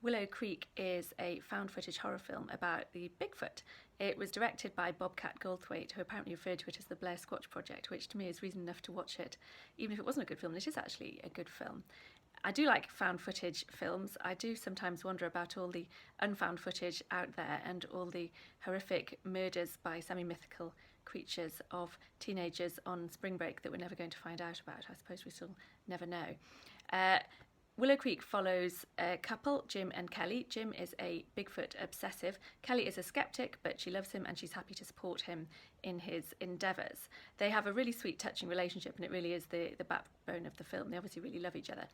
Willow Creek is a found footage horror film about the Bigfoot. It was directed by Bobcat Goldthwait, who apparently referred to it as the Blair Squatch Project, which to me is reason enough to watch it, even if it wasn't a good film. It is actually a good film. I do like found footage films. I do sometimes wonder about all the unfound footage out there and all the horrific murders by semi-mythical creatures of teenagers on spring break that we're never going to find out about. I suppose we still never know. Willow Creek follows a couple, Jim and Kelly. Jim is a Bigfoot obsessive. Kelly is a skeptic, but she loves him and she's happy to support him in his endeavours. They have a really sweet, touching relationship, and it really is the backbone of the film. They obviously really love each other.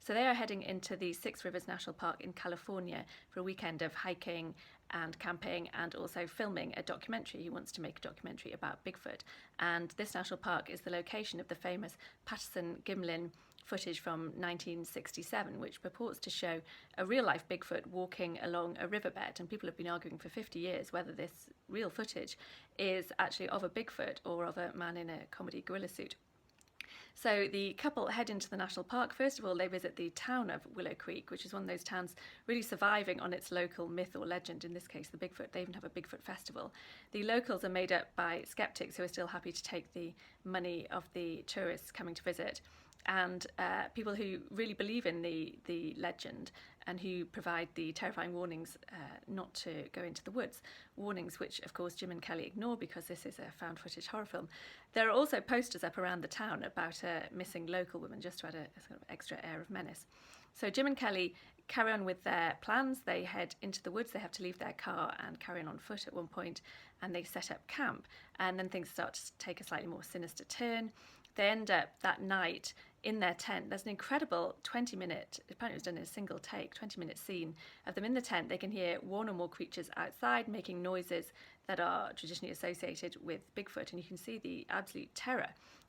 So they are heading into the Six Rivers National Park in California for a weekend of hiking and camping and also filming a documentary. He wants to make a documentary about Bigfoot. And this national park is the location of the famous Patterson-Gimlin footage from 1967, which purports to show a real-life Bigfoot walking along a riverbed. And people have been arguing for 50 years whether this real footage is actually of a Bigfoot or of a man in a comedy gorilla suit. So the couple head into the national park. First of all, they visit the town of Willow Creek, which is one of those towns really surviving on its local myth or legend, in this case the Bigfoot. They even have a Bigfoot festival. The locals are made up by skeptics who are still happy to take the money of the tourists coming to visit, and people who really believe in the legend and who provide the terrifying warnings not to go into the woods. Warnings which, of course, Jim and Kelly ignore because this is a found footage horror film. There are also posters up around the town about a missing local woman, just to add a sort of extra air of menace. So Jim and Kelly carry on with their plans. They head into the woods. They have to leave their car and carry on foot at one point, and they set up camp. And then things start to take a slightly more sinister turn. They end up that night in their tent. There's an incredible 20-minute, apparently it was done in a single take, 20-minute scene of them in the tent. They can hear one or more creatures outside making noises that are traditionally associated with Bigfoot, and you can see the absolute terror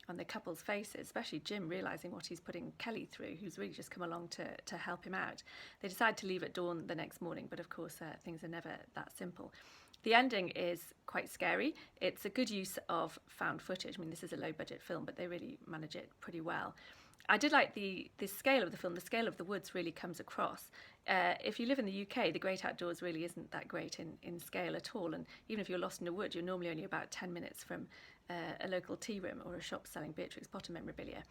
on the couple's faces, especially Jim realising what he's putting Kelly through, who's really just come along to help him out. They decide to leave at dawn the next morning, but of course things are never that simple. The ending is quite scary. It's a good use of found footage. I mean, this is a low-budget film, but they really manage it pretty well. I did like the scale of the film. The scale of the woods really comes across. If you live in the UK, the great outdoors really isn't that great in scale at all. And even if you're lost in a wood, you're normally only about 10 minutes from a local tea room or a shop selling Beatrix Potter memorabilia.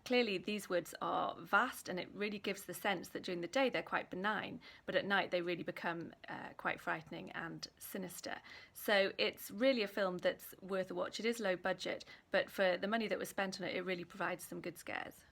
Clearly these woods are vast, and it really gives the sense that during the day they're quite benign, but at night they really become quite frightening and sinister. So it's really a film that's worth a watch. It is low budget, but for the money that was spent on it, it really provides some good scares.